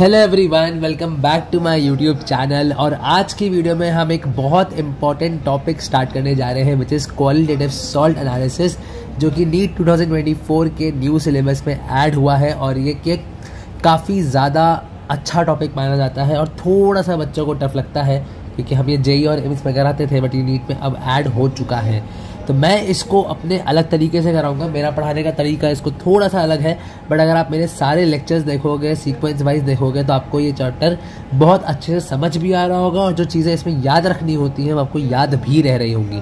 Hello everyone, welcome back to my YouTube channel. और आज की वीडियो में हम एक बहुत इंपॉर्टेंट टॉपिक स्टार्ट करने जा रहे हैं which is qualitative salt analysis, जो कि नीट 2024 के न्यू सिलेबस में ऐड हुआ है। और ये काफ़ी ज़्यादा अच्छा टॉपिक माना जाता है और थोड़ा सा बच्चों को टफ लगता है क्योंकि हम ये जेई और एम्स में कराते थे, बट ये नीट में अब ऐड हो चुका है। तो मैं इसको अपने अलग तरीके से कराऊंगा। मेरा पढ़ाने का तरीका इसको थोड़ा सा अलग है, बट अगर आप मेरे सारे लेक्चर्स देखोगे, सीक्वेंस वाइज देखोगे, तो आपको ये चैप्टर बहुत अच्छे से समझ भी आ रहा होगा और जो चीज़ें इसमें याद रखनी होती हैं वो आपको याद भी रह रही होंगी।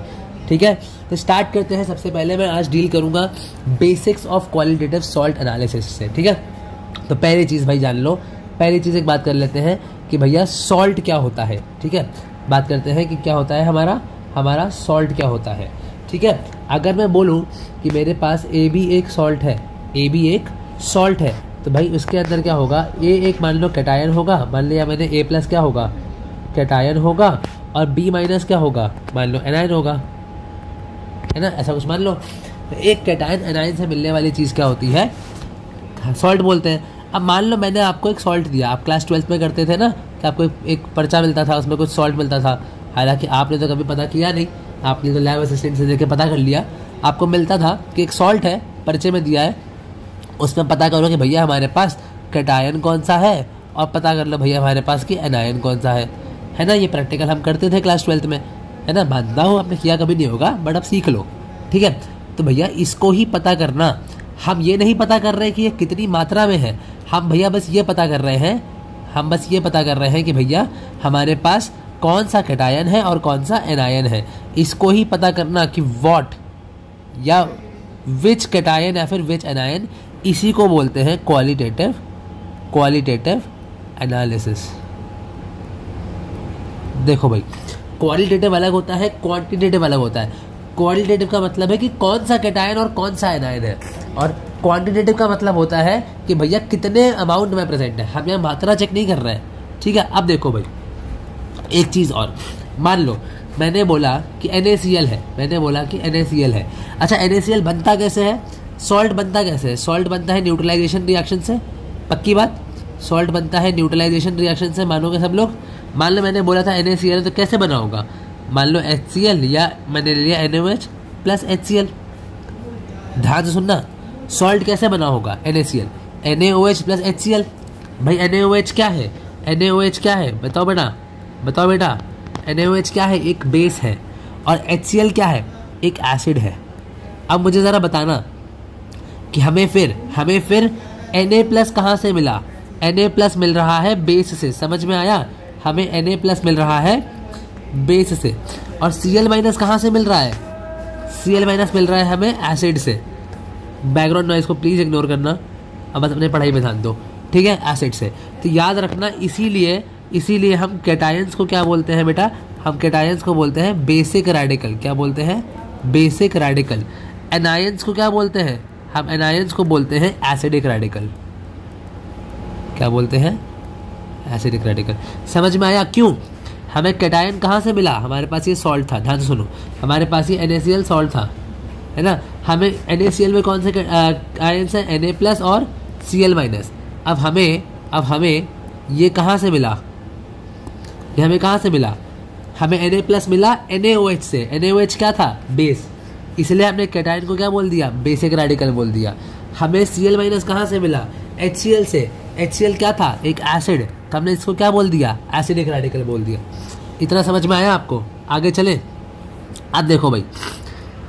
ठीक है, तो स्टार्ट करते हैं। सबसे पहले मैं आज डील करूँगा basics of qualitative salt analysis से। ठीक है, तो पहली चीज़ भाई जान लो। पहली चीज़ एक बात कर लेते हैं कि भैया सॉल्ट क्या होता है। ठीक है, बात करते हैं कि क्या होता है हमारा सॉल्ट क्या होता है। ठीक है, अगर मैं बोलूं कि मेरे पास ए भी एक सॉल्ट है, तो भाई उसके अंदर क्या होगा, ए एक मान लो कैटायन होगा, मान लिया मैंने ए प्लस क्या होगा कैटायन होगा, और बी माइनस क्या होगा मान लो एनायन होगा, है ना, ऐसा कुछ मान लो। तो एक कैटायन एनायन से मिलने वाली चीज़ क्या होती है, सॉल्ट बोलते हैं। अब मान लो मैंने आपको एक सॉल्ट दिया, आप क्लास 12th में करते थे ना कि आपको एक पर्चा मिलता था, उसमें कुछ सॉल्ट मिलता था। हालांकि आपने तो कभी पता किया नहीं, आपने तो लैब असिस्टेंट से देख के पता कर लिया। आपको मिलता था कि एक सॉल्ट है, पर्चे में दिया है, उसमें पता करो कि भैया हमारे पास कैटायन कौन सा है और पता कर लो भैया हमारे पास कि एनायन कौन सा है ना। ये प्रैक्टिकल हम करते थे क्लास 12th में, है ना। मानता हूँ आपने किया कभी नहीं होगा, बट अब सीख लो। ठीक है, तो भैया इसको ही पता करना। हम ये नहीं पता कर रहे कि ये कितनी मात्रा में है, हम भैया बस ये पता कर रहे हैं कि भैया हमारे पास कौन सा कैटायन है और कौन सा एनायन है। इसको ही पता करना कि व्हाट या विच कैटायन या फिर विच एनायन, इसी को बोलते हैं क्वालिटेटिव एनालिसिस। देखो भाई, क्वालिटेटिव अलग होता है, क्वांटिटेटिव अलग होता है। क्वालिटेटिव का मतलब है कि कौन सा कैटायन और कौन सा एनायन है, और क्वांटिटेटिव का मतलब होता है कि भैया कितने अमाउंट में प्रेजेंट है। हम यहाँ मात्रा चेक नहीं कर रहे हैं। ठीक है, अब देखो भाई एक चीज़ और, मान लो मैंने बोला कि NaCl है, अच्छा NaCl बनता कैसे है, सॉल्ट बनता कैसे है, सॉल्ट बनता है न्यूट्रलाइजेशन रिएक्शन से। पक्की बात, सॉल्ट बनता है न्यूट्रलाइजेशन रिएक्शन से, मानोगे सब लोग। मान लो मैंने बोला था NaCl, तो कैसे बना होगा, मान लो HCl या मैंने लिया NaOH प्लस HCl। ध्यान से सुनना, सॉल्ट कैसे बना होगा NaCl, NaOH प्लस HCl। भाई NaOH क्या है, बताओ बेटा NaOH क्या है, एक बेस है, और HCl क्या है, एक एसिड है। अब मुझे ज़रा बताना कि हमें फिर Na प्लस कहाँ से मिला, Na प्लस मिल रहा है बेस से, समझ में आया, हमें Na प्लस मिल रहा है बेस से। और Cl माइनस कहाँ से मिल रहा है, Cl माइनस मिल रहा है हमें एसिड से। बैकग्राउंड नॉइज़ को प्लीज़ इग्नोर करना, अब बस अपने पढ़ाई में ध्यान दो। ठीक है, एसिड से। तो याद रखना, इसीलिए हम कैटायंस को क्या बोलते हैं बेटा, हम कैटायंस को बोलते हैं बेसिक रेडिकल। क्या बोलते हैं, बेसिक रेडिकल। एनायंस को क्या बोलते हैं, हम एनायंस को बोलते हैं एसिडिक रेडिकल। क्या बोलते हैं, एसिडिक रेडिकल। समझ में आया क्यों, हमें कैटायन कहाँ से मिला, हमारे पास ये सॉल्ट था, ध्यान से सुनो, हमारे पास ये NaCl सॉल्ट था, है ना। हमें NaCl में कौन से आयन्स हैं, Na प्लस और Cl माइनस। अब हमें ये कहाँ से मिला, ये हमें कहाँ से मिला, हमें Na प्लस मिला NaOH से। NaOH क्या था, बेस, इसलिए हमने कैटायन को क्या बोल दिया, बेसिक रेडिकल बोल दिया। हमें Cl माइनस कहाँ से मिला, HCl से। HCl क्या था, एक एसिड, तो हमने इसको क्या बोल दिया, एसिडिक रेडिकल बोल दिया। इतना समझ में आया आपको, आगे चले। अब देखो भाई,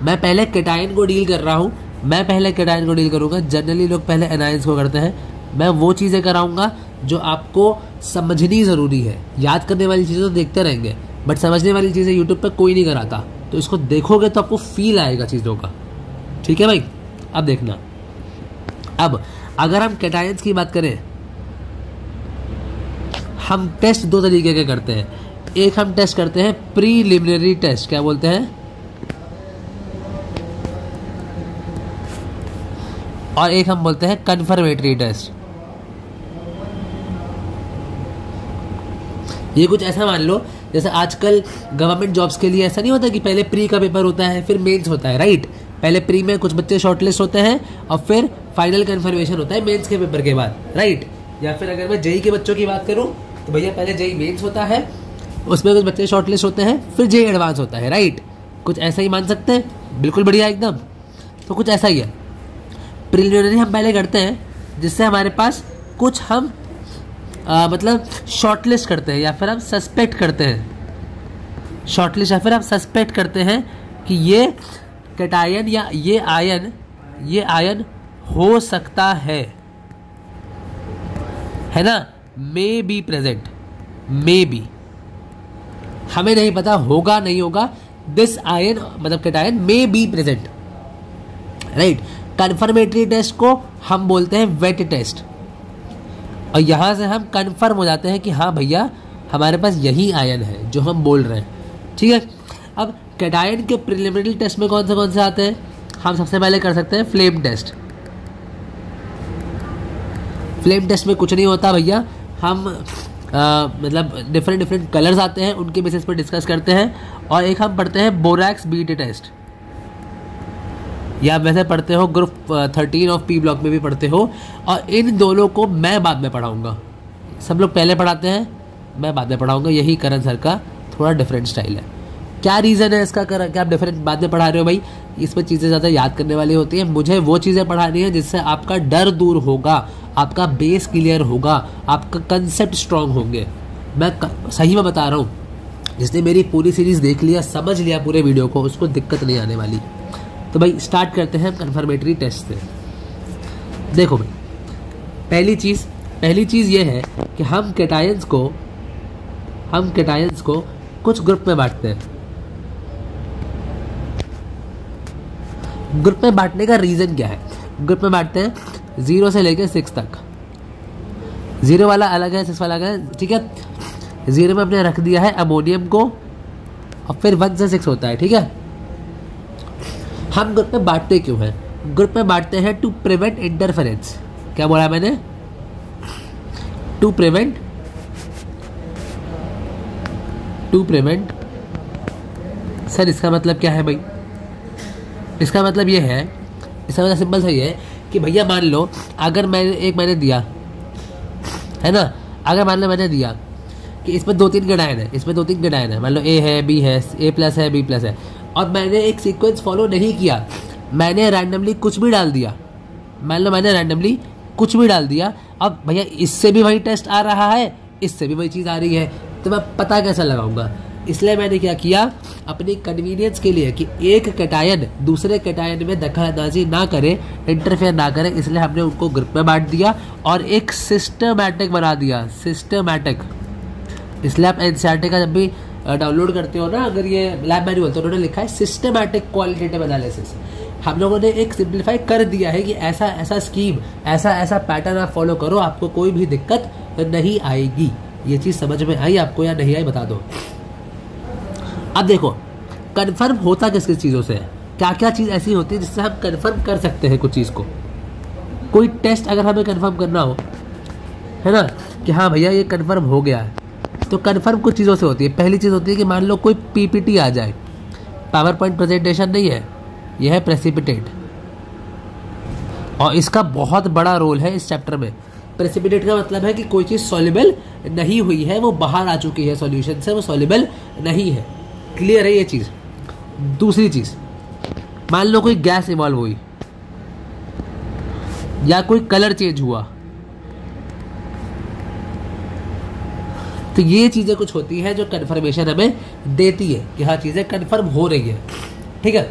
मैं पहले कैटायन को डील कर रहा हूँ, करूँगा। जनरली लोग पहले एनायंस को करते हैं, मैं वो चीज़ें कराऊंगा जो आपको समझनी ज़रूरी है। याद करने वाली चीज़ें तो देखते रहेंगे, बट समझने वाली चीज़ें यूट्यूब पे कोई नहीं कराता, तो इसको देखोगे तो आपको फील आएगा चीज़ों का। ठीक है भाई, अब देखना। अब अगर हम कैटायंस की बात करें, हम टेस्ट दो तरीके के करते हैं। एक हम टेस्ट करते हैं प्रीलिमिनरी टेस्ट, क्या बोलते हैं, और एक हम बोलते हैं कन्फर्मेटरी टेस्ट। ये कुछ ऐसा मान लो जैसे आजकल गवर्नमेंट जॉब्स के लिए ऐसा नहीं होता कि पहले प्री का पेपर होता है फिर मेंस होता है, राइट। पहले प्री में कुछ बच्चे शॉर्टलिस्ट होते हैं और फिर फाइनल कन्फर्मेशन होता है मेंस के पेपर के बाद, राइट। या फिर अगर मैं जेई के बच्चों की बात करूं तो भैया पहले जेई मेंस होता है, उसमें कुछ बच्चे शॉर्टलिस्ट होते हैं, फिर जेई एडवांस होता है, राइट। कुछ ऐसा ही मान सकते हैं, बिल्कुल बढ़िया एकदम। तो कुछ ऐसा ही है। प्रिलिमिनरी हम पहले करते हैं, जिससे हमारे पास कुछ हम मतलब शॉर्टलिस्ट करते हैं या फिर हम सस्पेक्ट करते हैं, शॉर्टलिस्ट या फिर हम सस्पेक्ट करते हैं कि ये कैटायन या ये आयन हो सकता है ना, may be present, may be, हमें नहीं पता होगा नहीं होगा, दिस आयन मतलब cation may be present, right. Confirmatory test को हम बोलते हैं वेट टेस्ट, और यहां से हम कन्फर्म हो जाते हैं कि हाँ भैया हमारे पास यही आयन है जो हम बोल रहे हैं, ठीक है। अब कैटायन के प्रिलिमिनरी टेस्ट में कौन से आते हैं, हम सबसे पहले कर सकते हैं फ्लेम टेस्ट। फ्लेम टेस्ट में कुछ नहीं होता भैया, हम मतलब डिफरेंट कलर्स आते हैं, उनके बेसिस पर डिस्कस करते हैं, और एक हम पढ़ते हैं बोरैक्स बीटा टेस्ट, या वैसे पढ़ते हो ग्रुप 13 ऑफ पी ब्लॉक में भी पढ़ते हो, और इन दोनों को मैं बाद में पढ़ाऊंगा। सब लोग पहले पढ़ाते हैं, मैं बाद में पढ़ाऊंगा, यही करण सर का थोड़ा डिफरेंट स्टाइल है। क्या रीज़न है इसका कि आप डिफरेंट बाद में पढ़ा रहे हो भाई, इसमें चीज़ें ज़्यादा याद करने वाली होती हैं, मुझे वो चीज़ें पढ़ानी है जिससे आपका डर दूर होगा, आपका बेस क्लियर होगा, आपका कंसेप्ट स्ट्रांग होंगे। मैं सही में बता रहा हूँ, जिसने मेरी पूरी सीरीज़ देख लिया, समझ लिया पूरे वीडियो को, उसको दिक्कत नहीं आने वाली। तो भाई स्टार्ट करते हैं कन्फर्मेटरी टेस्ट से। देखो भाई, पहली चीज़ ये है कि हम कैटायंस को कुछ ग्रुप में बांटते हैं। ग्रुप में बांटने का रीज़न क्या है, ग्रुप में बांटते हैं 0 से लेकर 6 तक। 0 वाला अलग है, 6 वाला अलग है, ठीक है। 0 में हमने रख दिया है अमोनियम को, और फिर 1 से 6 होता है, ठीक है। हम ग्रुप में बांटते क्यों हैं, ग्रुप में बांटते हैं टू प्रिवेंट इंटरफेरेंस। क्या बोला मैंने, टू प्रिवेंट सर, इसका मतलब क्या है भाई, इसका मतलब ये है, इसका मतलब सिंपल सही है कि भैया मान लो अगर मैंने दिया है ना, अगर मान लो मैंने दिया कि इसमें 2-3 कैटायन है, इसमें 2-3 कैटायन है, मान लो ए है, बी है, ए प्लस है, बी प्लस है, और मैंने एक सीक्वेंस फॉलो नहीं किया, मैंने रैंडमली कुछ भी डाल दिया, मान लो मैंने रैंडमली कुछ भी डाल दिया, अब भैया इससे भी वही टेस्ट आ रहा है, इससे भी वही चीज़ आ रही है, तो मैं पता कैसे लगाऊंगा। इसलिए मैंने क्या किया, अपनी कन्वीनियंस के लिए कि एक कैटायन दूसरे कैटायन में दखलअंदाजी ना करे, इंटरफेयर ना करे, इसलिए हमने उनको ग्रुप में बांट दिया और एक सिस्टमैटिक बना दिया, सिस्टमैटिक। इसलिए आप एनसीईआरटी का जब भी डाउनलोड करते हो ना, अगर ये लैब मैन्युअल, तो उन्होंने लिखा है सिस्टमैटिक क्वालिटेटिव एनालिसिस। हम लोगों ने एक सिंप्लीफाई कर दिया है कि ऐसा स्कीम, ऐसा पैटर्न आप फॉलो करो, आपको कोई भी दिक्कत नहीं आएगी। ये चीज़ समझ में आई आपको या नहीं आई बता दो। अब देखो कन्फर्म होता किस किस चीज़ों से है, क्या क्या चीज़ ऐसी होती है जिससे हम कन्फर्म कर सकते हैं कुछ चीज़ को। कोई टेस्ट अगर हमें कन्फर्म करना हो, है ना, कि हाँ भैया ये कन्फर्म हो गया है, तो कन्फर्म कुछ चीज़ों से होती है। पहली चीज़ होती है कि मान लो कोई पीपीटी आ जाए, पावर पॉइंट प्रेजेंटेशन नहीं है, यह है प्रेसिपिटेट, और इसका बहुत बड़ा रोल है इस चैप्टर में। प्रेसिपिटेट का मतलब है कि कोई चीज़ सॉल्युबल नहीं हुई है, वो बाहर आ चुकी है सॉल्यूशन से, वो सॉल्युबल नहीं है। क्लियर है ये चीज़। दूसरी चीज़, मान लो कोई गैस इवॉल्व हुई या कोई कलर चेंज हुआ, तो ये चीज़ें कुछ होती है जो कन्फर्मेशन हमें देती है कि हाँ चीज़ें कन्फर्म हो रही है, ठीक है।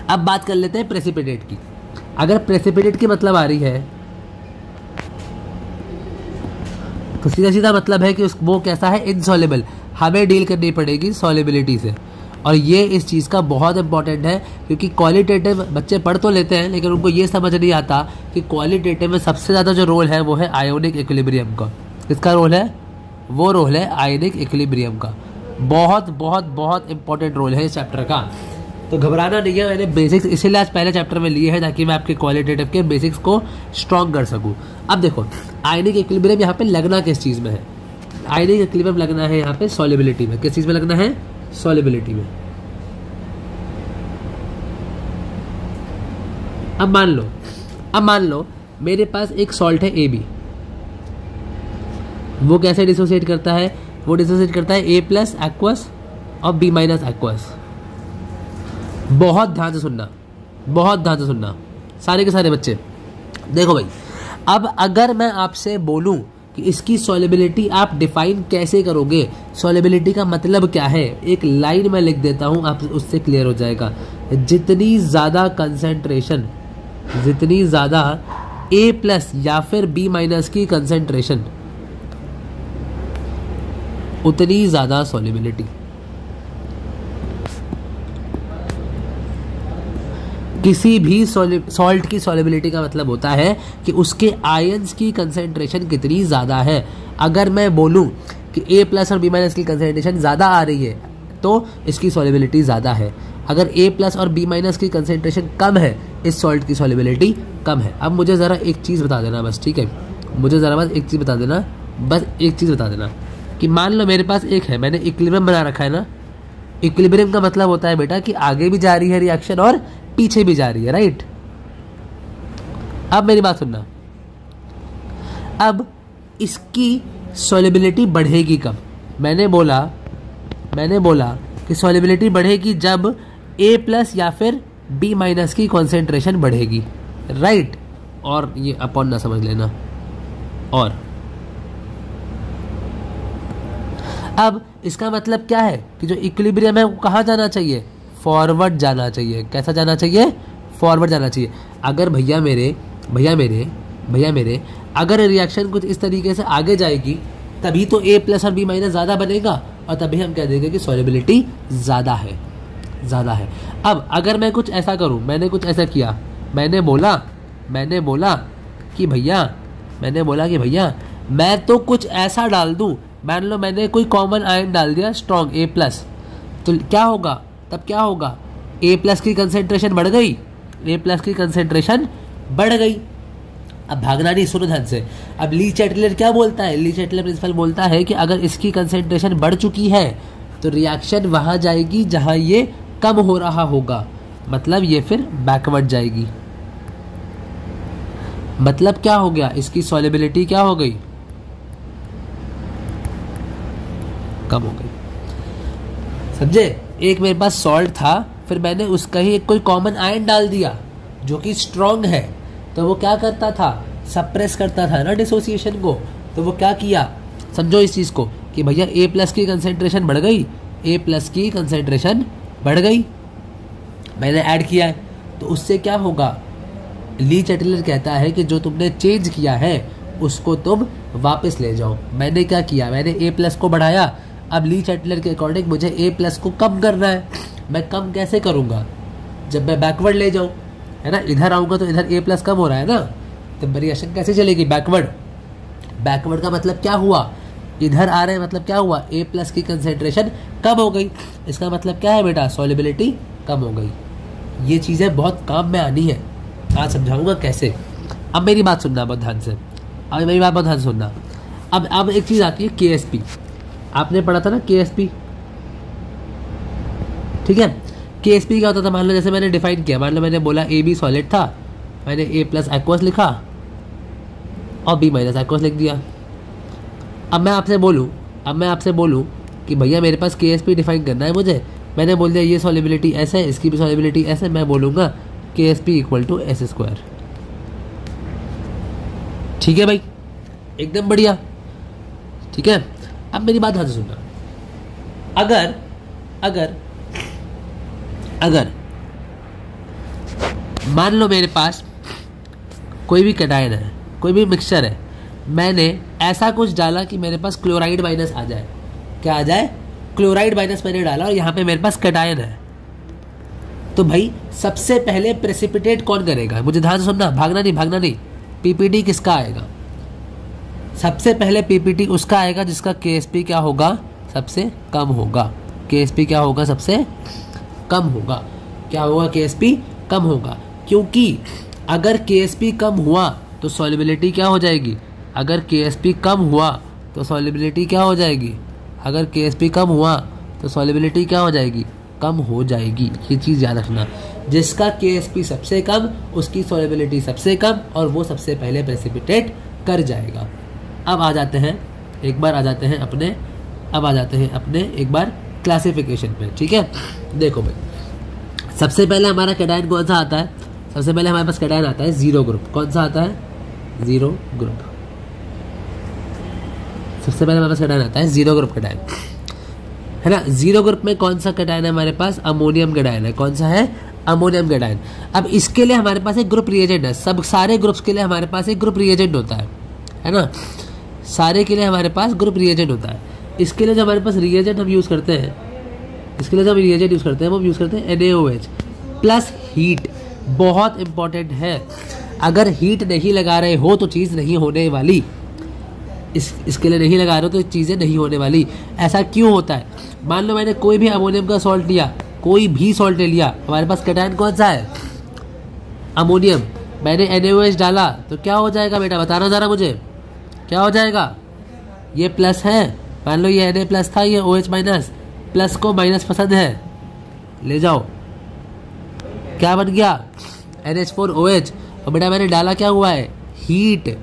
अब बात कर लेते हैं प्रेसिपिटेट की। अगर प्रेसिपिटेट की मतलब आ रही है तो सीधा सीधा मतलब है कि वो कैसा है, इनसॉल्युबल, हमें डील करनी पड़ेगी सॉल्युबिलिटी से। और ये इस चीज़ का बहुत इंपॉर्टेंट है, क्योंकि क्वालिटेटिव बच्चे पढ़ तो लेते हैं लेकिन उनको ये समझ नहीं आता कि क्वालिटेटिव में सबसे ज़्यादा जो रोल है वो है आयोनिक इक्विलिब्रियम का। किसका रोल है, वो रोल है आयोनिक इक्विलिब्रियम का। बहुत बहुत बहुत इंपॉर्टेंट रोल है इस चैप्टर का, तो घबराना नहीं है। मैंने बेसिक्स इसीलिए आज पहले चैप्टर में लिए हैं ताकि मैं आपके क्वालिटेटिव के बेसिक्स को स्ट्रॉन्ग कर सकूं। अब देखो आयोनिक इक्विलिब्रियम यहाँ पे लगना किस चीज़ में है, आयोनिक इक्विलिब्रियम लगना है यहाँ पे सॉल्युबिलिटी में। किस चीज़ में लगना है, सॉल्युबिलिटी में। अब मान लो मेरे पास एक सॉल्ट है AB, वो कैसे डिसोसिएट करता है? वो डिसोसिएट करता है ए प्लस एक्वस और बी माइनस एक्वस। बहुत ध्यान से सुनना, बहुत ध्यान से सुनना सारे के सारे बच्चे। देखो भाई, अब अगर मैं आपसे बोलूं कि इसकी सॉल्युबिलिटी आप डिफाइन कैसे करोगे, सॉल्युबिलिटी का मतलब क्या है, एक लाइन में लिख देता हूं, आप उससे क्लियर हो जाएगा। जितनी ज़्यादा कंसेंट्रेशन, जितनी ज़्यादा ए प्लस या फिर बी माइनस की कंसेंट्रेशन, उतनी ज़्यादा सॉल्युबिलिटी। किसी भी सॉल्ट की सॉल्युबिलिटी का मतलब होता है कि उसके आयंस की कंसेंट्रेशन कितनी ज़्यादा है। अगर मैं बोलूं कि ए प्लस और बी माइनस की कंसेंट्रेशन ज़्यादा आ रही है तो इसकी सॉल्युबिलिटी ज़्यादा है। अगर ए प्लस और बी माइनस की कंसेंट्रेशन कम है, इस सॉल्ट की सॉल्युबिलिटी कम है। अब मुझे ज़रा एक चीज़ बता देना बस, ठीक है, मुझे ज़रा बस एक चीज़ बता देना, बस एक चीज़ बता देना कि मान लो मेरे पास एक है, मैंने इक्विलिब्रियम बना रखा है ना। इक्विलिब्रियम का मतलब होता है बेटा कि आगे भी जा रही है रिएक्शन और पीछे भी जा रही है, राइट। अब मेरी बात सुनना, अब इसकी सॉल्युबिलिटी बढ़ेगी कब? मैंने बोला कि सॉल्युबिलिटी बढ़ेगी जब ए प्लस या फिर बी माइनस की कॉन्सेंट्रेशन बढ़ेगी, राइट। और ये अपॉन ना समझ लेना। और अब इसका मतलब क्या है कि जो इक्विलिब्रियम है वो कहाँ जाना चाहिए? फॉरवर्ड जाना चाहिए। कैसा जाना चाहिए? फॉरवर्ड जाना चाहिए। अगर भैया मेरे अगर रिएक्शन कुछ इस तरीके से आगे जाएगी तभी तो ए प्लस और बी माइनस ज़्यादा बनेगा और तभी हम कह देंगे कि सॉल्युबिलिटी ज़्यादा है। अब अगर मैं कुछ ऐसा करूं, मैंने कुछ ऐसा किया, मैंने बोला कि भैया मैं तो कुछ ऐसा डाल दूं, मान लो मैंने कोई कॉमन आयन डाल दिया स्ट्रॉन्ग ए प्लस, तो क्या होगा? तब क्या होगा? ए प्लस की कंसेंट्रेशन बढ़ गई, अब भागना नहीं, सुनो ध्यान से। अब ली चैटलर क्या बोलता है? ली चैटलर प्रिंसिपल बोलता है कि अगर इसकी कंसेंट्रेशन बढ़ चुकी है तो रिएक्शन वहां जाएगी जहां ये कम हो रहा होगा, मतलब ये फिर बैकवर्ड जाएगी। मतलब क्या हो गया? इसकी सॉल्युबिलिटी क्या हो गई? कम हो गई। समझे? एक मेरे पास सॉल्ट था, फिर मैंने उसका ही एक कोई कॉमन आयन डाल दिया जो कि स्ट्रॉन्ग है, तो वो क्या करता था? सप्रेस करता था ना डिसोसिएशन को। तो वो क्या किया? समझो इस चीज़ को कि भैया ए प्लस की कंसेंट्रेशन बढ़ गई, मैंने ऐड किया है, तो उससे क्या होगा? ली चैटलर कहता है कि जो तुमने चेंज किया है उसको तुम वापस ले जाओ। मैंने क्या किया? मैंने ए प्लस को बढ़ाया। अब ली चैटलर के अकॉर्डिंग मुझे ए प्लस को कम करना है। मैं कम कैसे करूँगा? जब मैं बैकवर्ड ले जाऊँ, है ना, इधर आऊँगा तो इधर ए प्लस कम हो रहा है ना, तो रिएक्शन कैसे चलेगी? बैकवर्ड का मतलब क्या हुआ? इधर आ रहे हैं मतलब क्या हुआ? ए प्लस की कंसेंट्रेशन कम हो गई। इसका मतलब क्या है बेटा? सॉल्युबिलिटी कम हो गई। ये चीज़ें बहुत काम में आनी है, आज समझाऊंगा कैसे। अब मेरी बात सुनना बहुत ध्यान से, सुनना। अब एक चीज़ आती है KSP। आपने पढ़ा था ना KSP, ठीक है। KSP क्या होता था? मान लो जैसे मैंने डिफाइन किया, मान लो मैंने बोला AB सॉलिड था, मैंने A प्लस एक्वस लिखा और B माइनस एक्वस लिख दिया। अब मैं आपसे बोलूँ कि भैया मेरे पास KSP डिफाइन करना है मुझे, मैंने बोल दिया ये सॉल्युबिलिटी ऐसे है, इसकी भी सॉल्युबिलिटी ऐसे, मैं बोलूँगा KSP इक्वल टू S²। ठीक है भाई, एकदम बढ़िया, ठीक है। अब मेरी बात ध्यान से सुनना। अगर मान लो मेरे पास कोई भी कैटायन है, कोई भी मिक्सचर है, मैंने ऐसा कुछ डाला कि मेरे पास क्लोराइड माइनस आ जाए। क्या आ जाए? क्लोराइड माइनस मैंने डाला और यहाँ पे मेरे पास कैटायन है, तो भाई सबसे पहले प्रेसिपिटेट कौन करेगा? मुझे ध्यान से सुनना, भागना नहीं। PPT किसका आएगा? सबसे पहले PPT उसका आएगा जिसका KSP क्या होगा? सबसे कम होगा। KSP क्या होगा? सबसे कम होगा। क्या होगा? KSP कम होगा, क्योंकि अगर KSP कम हुआ तो सॉल्युबिलिटी क्या हो जाएगी? अगर KSP कम हुआ तो सॉल्युबिलिटी क्या हो जाएगी? अगर KSP कम हुआ तो सॉल्युबिलिटी क्या हो जाएगी? कम हो जाएगी। ये चीज़ याद रखना, जिसका KSP सबसे कम उसकी सॉल्युबिलिटी सबसे कम और वो सबसे पहले प्रेसिपिटेट कर जाएगा। अब आ जाते हैं एक बार आ जाते हैं अपने, अब आ जाते हैं अपने एक बार क्लासिफिकेशन पे, ठीक है। देखो भाई, सबसे पहले हमारा कैटायन कौन सा आता है? सबसे पहले हमारे पास कैटायन आता है जीरो ग्रुप। कौन सा आता है? Zero group. सबसे पहले हमारे पास कैटायन आता है जीरो ग्रुप कैटायन, है ना। जीरो ग्रुप में कौन सा कैटायन है हमारे पास? अमोनियम कैटायन है। कौन सा है? Ammonium cation. अब इसके लिए हमारे पास एक ग्रुप रिएजेंट है। सब सारे ग्रुप्स के लिए हमारे पास एक ग्रुप रिएजेंट होता है ना। सारे के लिए हमारे पास ग्रुप रिएजेंट होता है। इसके लिए जो हमारे पास रिएजेंट हम यूज़ करते हैं, इसके लिए जो हम रिएजेंट यूज़ करते हैं वो यूज़ करते हैं NaOH प्लस हीट। बहुत इंपॉर्टेंट है, अगर हीट नहीं लगा रहे हो तो चीज़ नहीं होने वाली। इसके लिए नहीं लगा रहे हो तो चीज़ें नहीं होने वाली। ऐसा क्यों होता है? मान लो मैंने कोई भी अमोनियम का सॉल्ट लिया, कोई भी सॉल्ट ले लिया, हमारे पास कैटायन कौन सा है? अमोनियम। मैंने NaOH डाला तो क्या हो जाएगा बेटा, बताना ज़रा मुझे, क्या हो जाएगा? ये प्लस है, मान लो ये Na प्लस था, ये OH माइनस, प्लस को माइनस पसंद है, ले जाओ, क्या बन गया? NH4OH। और बेटा मैंने डाला, क्या हुआ है? हीट।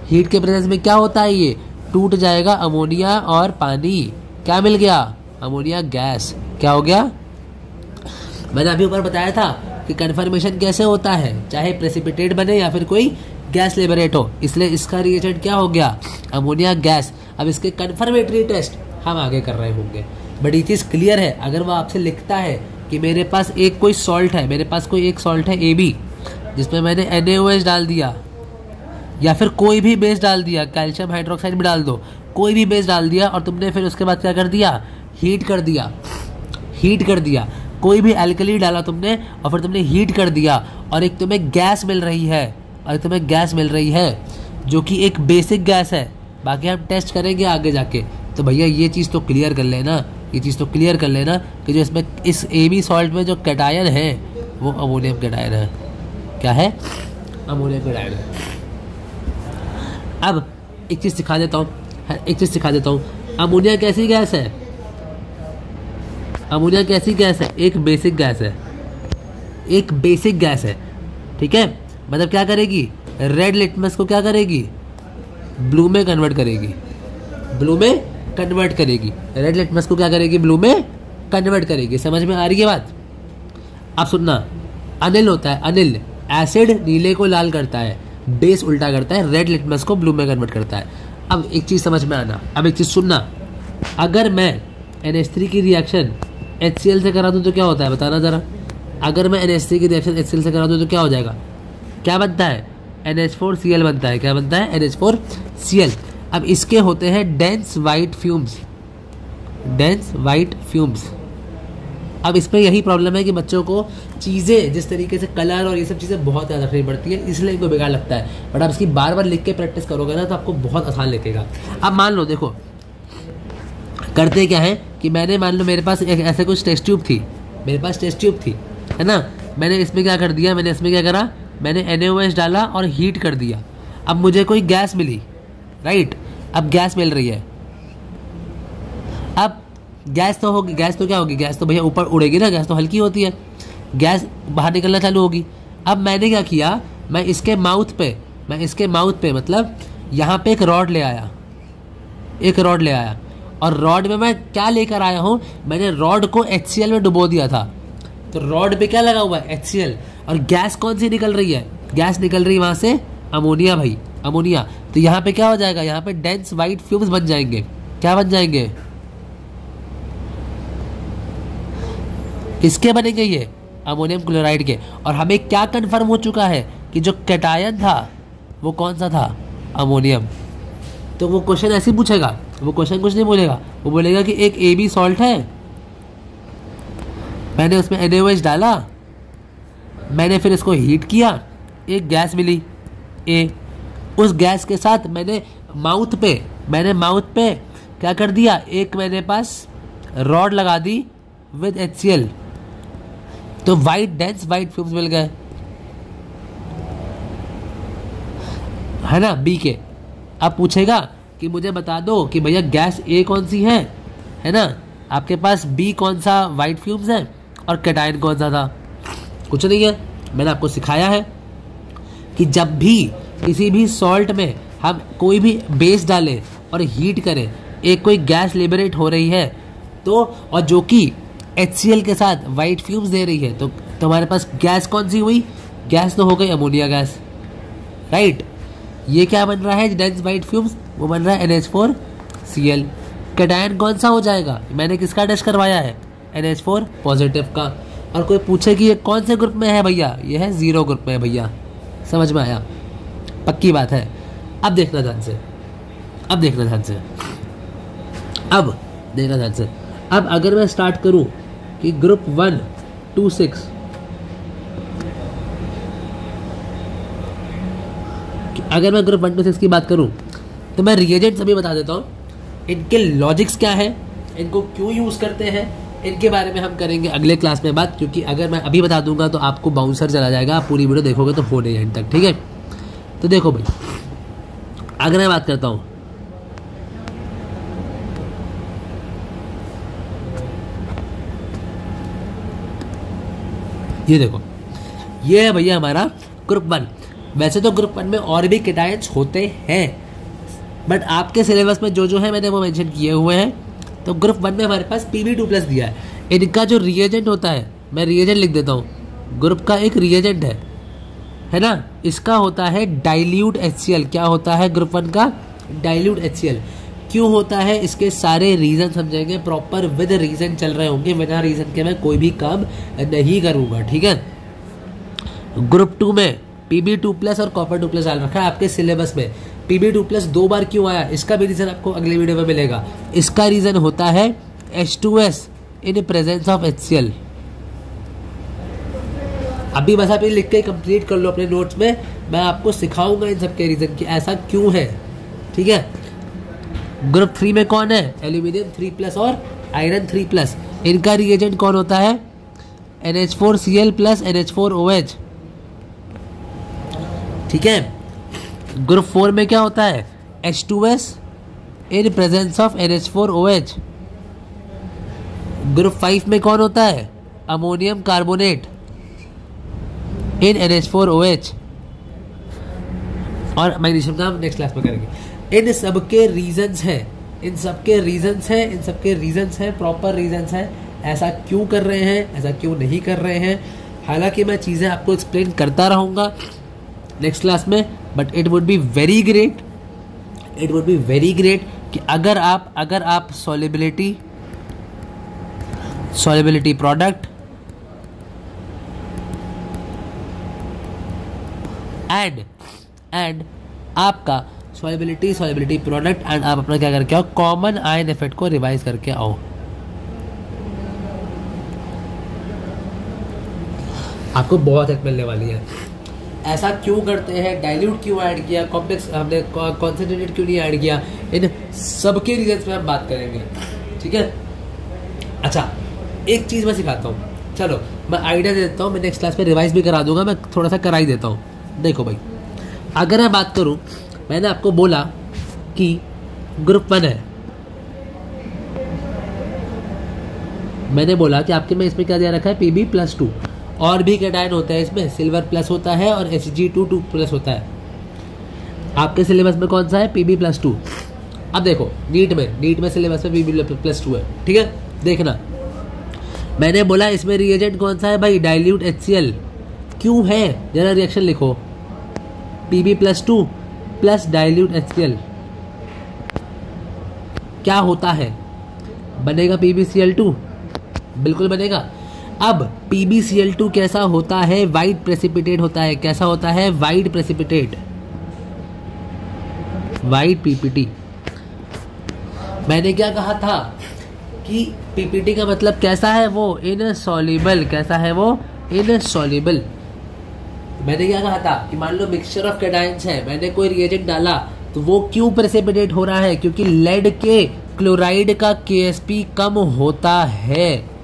हीट के प्रेजेंस में क्या होता है? ये टूट जाएगा अमोनिया और पानी, क्या मिल गया? Ammonia gas. क्या हो गया? मैंने अभी ऊपर बताया था कि कन्फर्मेशन कैसे होता है, चाहे प्रेसिपिटेट बने या फिर कोई गैस लिबरेट हो, इसलिए इसका रिएजेंट क्या हो गया? Ammonia gas. अब इसके कन्फर्मेटरी टेस्ट हम आगे कर रहे होंगे, बट ये चीज़ क्लियर है। अगर वो आपसे लिखता है कि मेरे पास एक कोई सॉल्ट है, मेरे पास कोई एक सॉल्ट है AB, जिसमें मैंने NaOH डाल दिया या फिर कोई भी बेस डाल दिया, कैल्शियम हाइड्रोक्साइड भी डाल दो, कोई भी बेस डाल दिया, और तुमने फिर उसके बाद क्या कर दिया? हीट कर दिया। हीट कर दिया, कोई भी एल्कली डाला तुमने और फिर तुमने हीट कर दिया, और एक तुम्हें गैस मिल रही है, और तुम्हें गैस मिल रही है जो कि एक बेसिक गैस है। बाकी हम टेस्ट करेंगे आगे जाके। तो भैया ये चीज़ तो क्लियर कर लेना, ये चीज़ तो क्लियर कर लेना कि जो इसमें इस AB सॉल्ट में जो कैटायन है वो अमोनियम कैटायन है। क्या है? अमोनियम कैटायन है। अब एक चीज़ सिखा देता हूँ, अमोनिया कैसी गैस है? अमोनिया कैसी गैस है? एक बेसिक गैस है, एक बेसिक गैस है, ठीक है। मतलब क्या करेगी? रेड लिटमस को क्या करेगी? ब्लू में कन्वर्ट करेगी, ब्लू में कन्वर्ट करेगी। रेड लिटमस को क्या करेगी? ब्लू में कन्वर्ट करेगी। समझ में आ रही है बात? अब सुनना, अनिल होता है, अनिल एसिड नीले को लाल करता है, बेस उल्टा करता है, रेड लिटमस को ब्लू में कन्वर्ट करता है। अब एक चीज़ समझ में आना, अब एक चीज़ सुनना, अगर मैं NH3 की रिएक्शन HCl से करा दूँ तो क्या होता है, बताना ज़रा। अगर मैं NH3 की रिएक्शन HCl से करा दूँ तो क्या हो जाएगा? क्या बनता है? NH4Cl बनता है। क्या बनता है? NH4Cl। अब इसके होते हैं dense white fumes, dense white fumes. अब इसमें यही प्रॉब्लम है कि बच्चों को चीज़ें जिस तरीके से कलर और ये सब चीज़ें बहुत ज़्यादा रखनी पड़ती है, इसलिए इनको बेकार लगता है। बट आप इसकी बार बार लिख के प्रैक्टिस करोगे ना तो आपको बहुत आसान लगेगा। अब मान लो, देखो करते क्या है कि मैंने, मान लो मेरे पास एक ऐसे कुछ टेस्ट ट्यूब थी, मेरे पास टेस्ट ट्यूब थी, है ना। मैंने इसमें क्या कर दिया, मैंने इसमें क्या करा, मैंने NaOH डाला और हीट कर दिया। अब मुझे कोई गैस मिली, राइट। अब गैस मिल रही है, अब गैस तो होगी, गैस तो क्या होगी? गैस तो भैया ऊपर उड़ेगी ना, गैस तो हल्की होती है, गैस बाहर निकलना चालू होगी। अब मैंने क्या किया, मैं इसके माउथ पे मतलब यहाँ पे एक रॉड ले आया, और रॉड में मैं क्या लेकर आया हूँ, मैंने रॉड को HCl में डुबो दिया था। तो रॉड पे क्या लगा हुआ है? HCl। और गैस कौन सी निकल रही है? गैस निकल रही है वहाँ से अमोनिया, भाई अमोनिया। तो यहाँ पे क्या हो जाएगा? यहाँ पे डेंस वाइट फ्यूम्स बन जाएंगे। क्या बन जाएंगे? किसके बनेंगे ये? अमोनियम क्लोराइड के। और हमें क्या कंफर्म हो चुका है कि जो कैटायन था वो कौन सा था? अमोनियम। तो वो क्वेश्चन ऐसे ही पूछेगा, वो क्वेश्चन कुछ नहीं बोलेगा, वो बोलेगा कि एक AB सॉल्ट है, मैंने उसमें NaOH डाला, मैंने फिर इसको हीट किया, एक गैस मिली A। उस गैस के साथ मैंने माउथ पे क्या कर दिया, एक मैंने पास रॉड लगा दी विद HCl, तो डेंस वाइट फ्यूम्स मिल गए, है ना, B के। अब पूछेगा कि मुझे बता दो कि भैया गैस A कौन सी है ना, आपके पास B कौन सा वाइट फ्यूम्स है और कैटायन कौन सा था? कुछ नहीं है, मैंने आपको सिखाया है कि जब भी किसी भी सॉल्ट में हम कोई भी बेस डालें और हीट करें, एक कोई गैस लिबरेट हो रही है तो, और जो कि HCl के साथ वाइट फ्यूम्स दे रही है, तो तुम्हारे पास गैस कौन सी हुई? गैस तो हो गई अमोनिया गैस, राइट। ये क्या बन रहा है डेंस वाइट फ्यूम्स? वो बन रहा है NH4Cl। कैटायन कौन सा हो जाएगा? मैंने किसका टेस्ट करवाया है? NH4 पॉजिटिव का। और कोई पूछे कि ये कौन से ग्रुप में है भैया? ये है 0 ग्रुप में है भैया। समझ में आया? पक्की बात है। अब देखना ध्यान से, अब देखना ध्यान से, अब देखना ध्यान से। अब अगर मैं स्टार्ट करूं कि ग्रुप 1 2 6, अगर मैं ग्रुप 1 2 6 की बात करूं तो मैं रिएजेंट्स अभी बता देता हूं, इनके लॉजिक्स क्या है, इनको क्यों यूज करते हैं, इनके बारे में हम करेंगे अगले क्लास में बात। क्योंकि अगर मैं अभी बता दूंगा तो आपको बाउंसर चला जाएगा, आप पूरी वीडियो देखोगे तो हो नहीं एंड तक, ठीक है। तो देखो भाई, अगर मैं बात करता हूं, ये देखो, ये है भैया हमारा ग्रुप 1। वैसे तो ग्रुप 1 में और भी कैटायंस होते हैं, बट आपके सिलेबस में जो जो है मैंने वो मेंशन किए हुए हैं। तो ग्रुप 1 में हमारे पास Pb2+ दिया है। इनका जो रिएजेंट होता है, मैं रिएजेंट लिख देता हूँ, ग्रुप का एक रिएजेंट है ना, इसका होता है डाइल्यूट HCl। क्या होता है ग्रुप 1 का? Dilute HCl। क्यों होता है, इसके सारे रीजन समझेंगे प्रॉपर, विद रीजन चल रहे होंगे, बिना रीजन के मैं कोई भी काम नहीं करूंगा, ठीक है। ग्रुप 2 में Pb2+ और Copper2+ डाल रखा है आपके सिलेबस में। Pb2+ 2 बार क्यों आया, इसका भी रीजन आपको अगले वीडियो में मिलेगा। इसका रीजन होता है H2S in presence of HCl। अभी बस आप ये लिख के कंप्लीट कर लो अपने नोट्स में, मैं आपको सिखाऊंगा इन सबके रीजन कि ऐसा क्यों है, ठीक है। ग्रुप 3 में कौन है? एल्यूमिनियम 3+ और आयरन 3+। इनका रिएजेंट कौन होता है? NH4Cl प्लस NH4OH, ठीक है। ग्रुप 4 में क्या होता है? H2S in presence of NH4OH। Group 5 में कौन होता है? अमोनियम कार्बोनेट इन NH4OH। और मैग्नीशियम का हम नेक्स्ट क्लास में करेंगे। इन सबके रीजंस हैं, इन सबके रीजंस हैं, इन सबके रीजंस हैं, प्रॉपर रीजंस हैं। ऐसा क्यों कर रहे हैं, ऐसा क्यों नहीं कर रहे हैं। हालांकि मैं चीज़ें आपको एक्सप्लेन करता रहूँगा नेक्स्ट क्लास में, but it would be very great, it would be very great कि अगर आप सॉल्युबिलिटी प्रोडक्ट एंड आपका सॉल्युबिलिटी प्रोडक्ट एंड आप अपना क्या करके आओ, कॉमन आयन इफेक्ट को रिवाइज करके आओ। आपको बहुत हेल्प मिलने वाली है। ऐसा क्यों करते हैं, डाइल्यूट क्यों ऐड किया, कॉम्प्लेक्स हमने कॉन्सेंट्रेटेड क्यों नहीं ऐड किया, इन सबके रीजंस में हम बात करेंगे, ठीक है। अच्छा, एक चीज़ मैं सिखाता हूँ, चलो मैं आइडिया दे देता हूँ, मैं नेक्स्ट क्लास में रिवाइज भी करा दूंगा, मैं थोड़ा सा करा ही देता हूँ। देखो भाई, अगर मैं बात करूँ, मैंने आपको बोला कि ग्रुप 1 है, मैंने बोला कि आपके में इसमें क्या दिया रखा है, Pb+2। और भी कैटायन होता है इसमें, सिल्वर प्लस होता है और Hg2 होता है। आपके सिलेबस में कौन सा है? Pb+2। अब देखो नीट में सिलेबस में Pb+2 है, ठीक है। देखना, मैंने बोला इसमें रिएजेंट कौन सा है भाई? Dilute HCl। क्यों है, जरा रिएक्शन लिखो, Pb+2 प्लस डाइल्यूट HCl क्या होता है? बनेगा PbCl2, बिल्कुल बनेगा। अब PbCl2 कैसा होता है? वाइट प्रेसिपिटेट होता है। कैसा होता है? White precipitate, white PPT। मैंने क्या कहा था कि PPT का मतलब कैसा है? वो इनसॉल्युबल। कैसा है वो? इनसॉल्युबल। मैंने क्या कहा था कि मान लो मिक्सचर ऑफ कैटायंस है, मैंने कोई रिएजेंट डाला तो वो क्यों प्रेसिपिटेट हो रहा है? क्योंकि लेड के क्लोराइड का KSP कम होता है।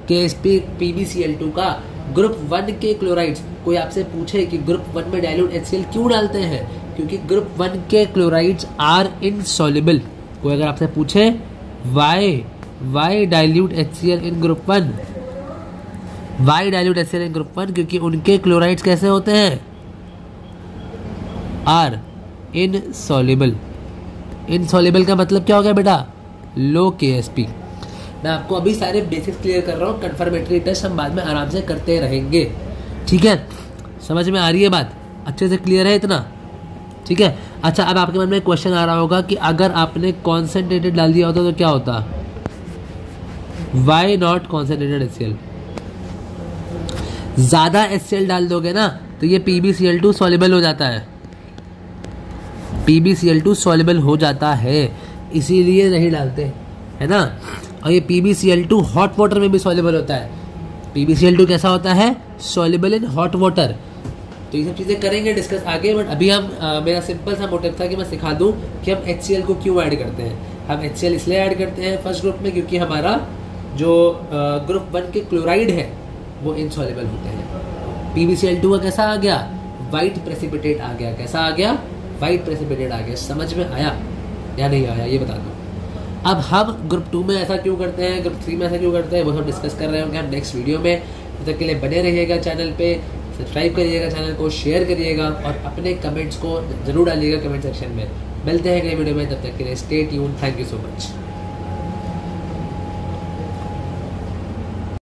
KSP PbCl2 का ग्रुप 1 के क्लोराइड्स, कोई आपसे पूछे कि ग्रुप 1 में डाइल्यूट HCl क्यों डालते हैं? क्योंकि ग्रुप 1 के क्लोराइड्स आर इनसॉल्युबल। कोई अगर आपसे पूछे वाई डाइल्यूट HCl इन ग्रुप 1, वाई डाइल्यूट HCl इन ग्रुप 1, क्योंकि उनके क्लोराइड्स कैसे होते हैं? Are insoluble. इनसॉल्युबल का मतलब क्या हो गया बेटा, लो KSP। मैं आपको अभी सारे बेसिक्स क्लियर कर रहा हूँ, कंफर्मेटरी टेस्ट हम बाद में आराम से करते रहेंगे, ठीक है। समझ में आ रही है बात, अच्छे से क्लियर है इतना, ठीक है। अच्छा, अब आपके मन में क्वेश्चन आ रहा होगा कि अगर आपने कॉन्सेंट्रेटेड डाल दिया होता तो क्या होता, वाई नॉट कॉन्सेंट्रेटेड HCl। ज़्यादा HCl डाल दोगे ना तो ये PbCl2 सॉल्युबल हो जाता है, PbCl2 सॉल्युबल हो जाता है, इसीलिए नहीं डालते, है ना। और ये PbCl2 हॉट वाटर में भी सॉल्युबल होता है। PbCl2 कैसा होता है, सॉल्युबल इन हॉट वाटर। तो ये सब चीज़ें करेंगे डिस्कस आगे, बट अभी हम मेरा सिंपल सा मोटिव था कि मैं सिखा दूं कि हम HCl को क्यों ऐड करते हैं। हम HCl इसलिए ऐड करते हैं फर्स्ट ग्रुप में क्योंकि हमारा जो ग्रुप 1 के क्लोराइड है वो इनसॉल्युबल होते हैं। PbCl2 का कैसा आ गया, वाइट प्रेसिपिटेट आ गया, कैसा आ गया, वाइट प्रेसिपिटेट आ गया। समझ में आया या नहीं आया ये बता दो। अब हम ग्रुप 2 में ऐसा क्यों करते हैं, ग्रुप 3 में ऐसा क्यों करते हैं, वो सब डिस्कस कर रहे होंगे हम नेक्स्ट वीडियो में। तब तक के लिए बने रहिएगा चैनल पे, सब्सक्राइब करिएगा चैनल को, शेयर करिएगा और अपने कमेंट्स को जरूर डालिएगा कमेंट सेक्शन में। मिलते हैं अगले वीडियो में, तब तक के लिए stay tuned, thank you so much.